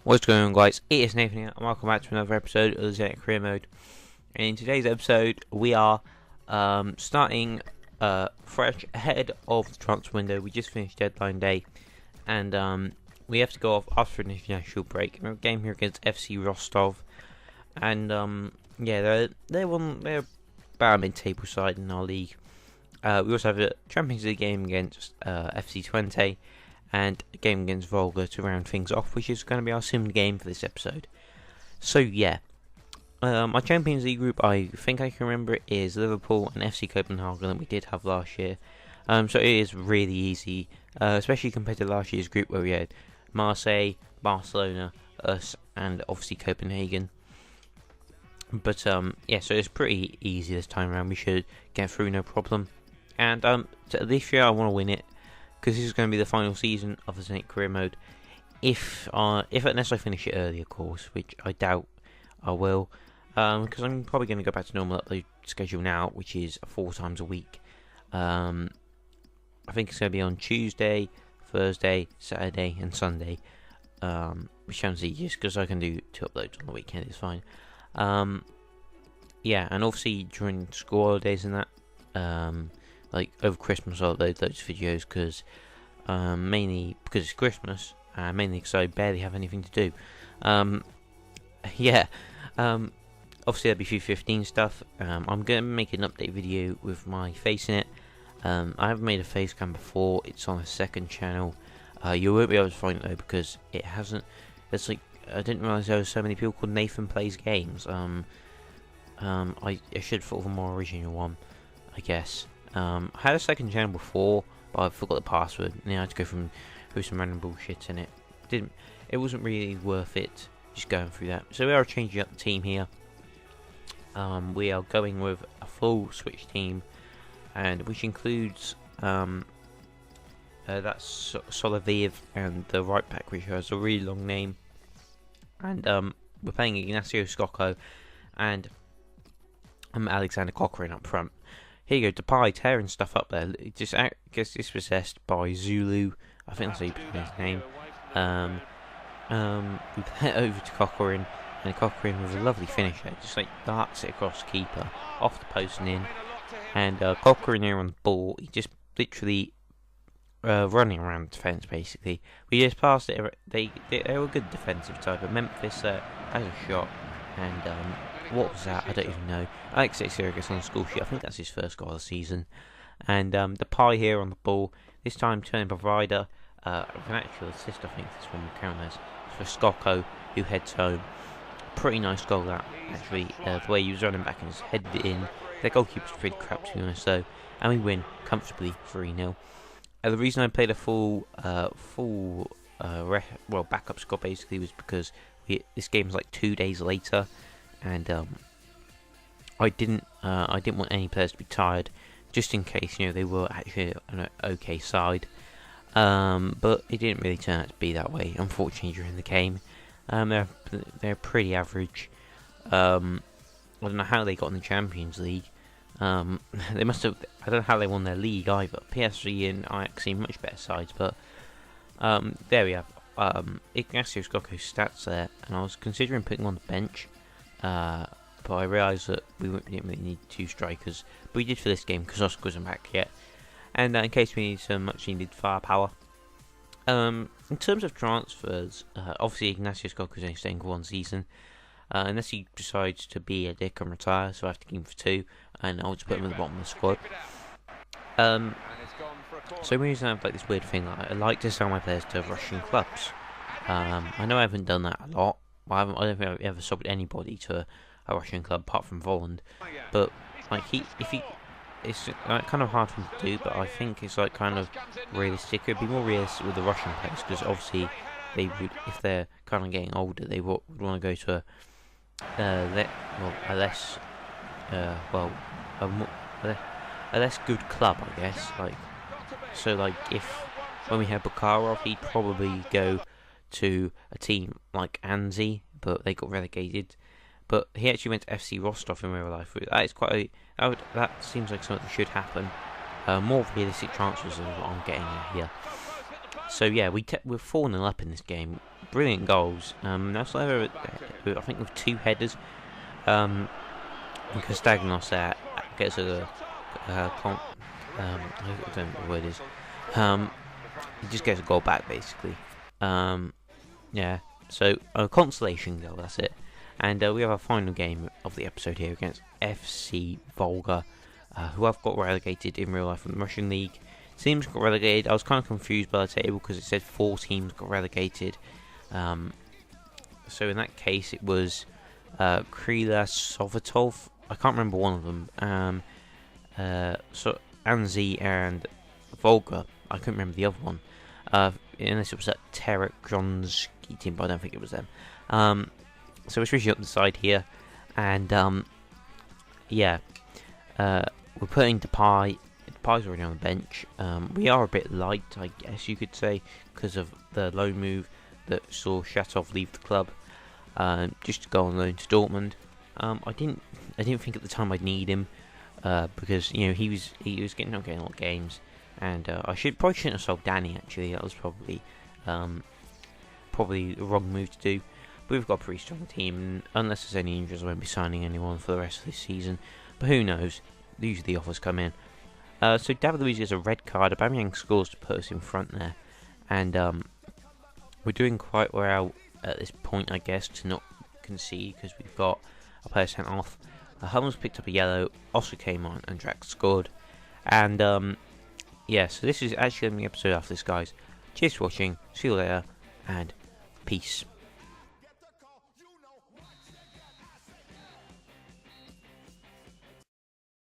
What's going on, guys? It is Nathan here, and welcome back to another episode of the Zenit Career Mode. And in today's episode, we are starting fresh ahead of the transfer window. We just finished deadline day, and we have to go off after an international break. We have a game here against FC Rostov, and yeah, they're about a mid-table side in our league. We also have a Champions League game against FC Twente, and a game against Volga to round things off, which is going to be our sim game for this episode. So yeah, my Champions League group, I think I can remember it, is Liverpool and FC Copenhagen that we did have last year. So it is really easy, especially compared to last year's group where we had Marseille, Barcelona, us, and obviously Copenhagen. But yeah, so it's pretty easy this time around. We should get through no problem. And this year I want to win it, because this is going to be the final season of the Zenit Career Mode. If unless I finish it early, of course, which I doubt I will, because I'm probably going to go back to normal upload schedule now, which is 4 times a week. I think it's going to be on Tuesday, Thursday, Saturday, and Sunday, which sounds easiest because I can do 2 uploads on the weekend. It's fine. Yeah, and obviously during school holidays and that, like over Christmas I'll upload loads of videos, because mainly because it's Christmas, mainly because I barely have anything to do. Yeah, obviously there'll be FIFA 15 stuff. I'm going to make an update video with my face in it. I haven't made a face cam before. It's on a second channel. You won't be able to find it though, because it hasn't. It's like, I didn't realise there were so many people called Nathan Plays Games. I should have thought of a more original one, I guess. I had a second channel before, but I forgot the password. And I had to go through some random bullshit, and it wasn't really worth it just going through that. So we are changing up the team here. We are going with a full switch team, and which includes that's Soliviv and the right back, which has a really long name. And we're playing Ignacio Scocco and Alexander Cochrane up front. Here you go, Depay tearing stuff up there. Just gets dispossessed by Zulu. I think that's how you pronounce his name. We play it over to Cochrane, and Cochrane with a lovely finish there. Just like darts it across the keeper, off the post and in. And Cochrane here on the ball. He just literally running around the defence basically. We just passed it. They were a good defensive side, but Memphis has a shot, and what was that? I don't even know. Alex Teixeira gets on the score sheet. I think that's his first goal of the season. And the pie here on the ball, this time turning provider, with an actual assist, I think this one will count as, for Scocco, who heads home. Pretty nice goal that, actually. The way he was running back and just headed it in. Their goalkeeper's pretty crap, to be honest, though. And we win comfortably 3-0. The reason I played a full backup squad basically was because this game was like 2 days later, and I didn't want any players to be tired, just in case they were actually an okay side. But it didn't really turn out to be that way, unfortunately, during the game. They're pretty average. I don't know how they got in the Champions League. They must have. I don't know how they won their league either. PSG and Ajax seem much better sides, but there we have Ignacio Scocco's stats there, and I was considering putting him on the bench, but I realised that we didn't really need 2 strikers. But we did for this game because Oscar wasn't back yet, and in case we need some much needed firepower. In terms of transfers, obviously Ignacio Scocco is only staying for 1 season. Unless he decides to be a dick and retire, so I have to keep him for 2, and I'll just put him at the bottom of the squad. So the reason I have like this weird thing, I like to sell my players to Russian clubs. I know I haven't done that a lot. I don't think I've ever sold anybody to a Russian club apart from Volland. But like it's like, kind of hard for him to do. But I think it's like kind of realistic. It'd be more realistic with the Russian players, because obviously they would, if they're kind of getting older, they would want to go to a less good club, I guess. Like, so like if when we had Bukarov, he'd probably go to a team like Anzi, but they got relegated. But he actually went to FC Rostov in real life. That is that seems like something that should happen. More realistic transfers is what I'm getting at here. So yeah, we're 4-0 up in this game. Brilliant goals. That's I think with 2 headers. And Castagnos gets I don't know what the word is. He just gets a goal back basically. Yeah. So a consolation goal. That's it. And we have our final game of the episode here against FC Volga, who have got relegated in real life from the Russian league. Teams got relegated. I was kind of confused by the table because it said 4 teams got relegated. So in that case, it was Krila Sovetov. I can't remember one of them. So Anzi and Volga. I couldn't remember the other one. Unless it was that Terek Gronsky team, but I don't think it was them. So it's really up the side here, and yeah, we're putting Depay. Depay's already on the bench. We are a bit light, I guess you could say, because of the loan move that saw Shatov leave the club, just to go on loan to Dortmund. I didn't think at the time I'd need him, because he was getting a lot of games, and I probably shouldn't have sold Danny. Actually, that was probably the wrong move to do. But we've got a pretty strong team, and unless there's any injuries, I won't be signing anyone for the rest of this season. But who knows? Usually the offers come in. So David Luiz gets a red card. Aubameyang scores to put us in front there, and we're doing quite well at this point, I guess, to not concede because we've got a player sent off. Hummels picked up a yellow. Oscar came on, and Drax scored. And yeah, so this is actually going to be the episode after this, guys. Cheers for watching. See you later, and peace.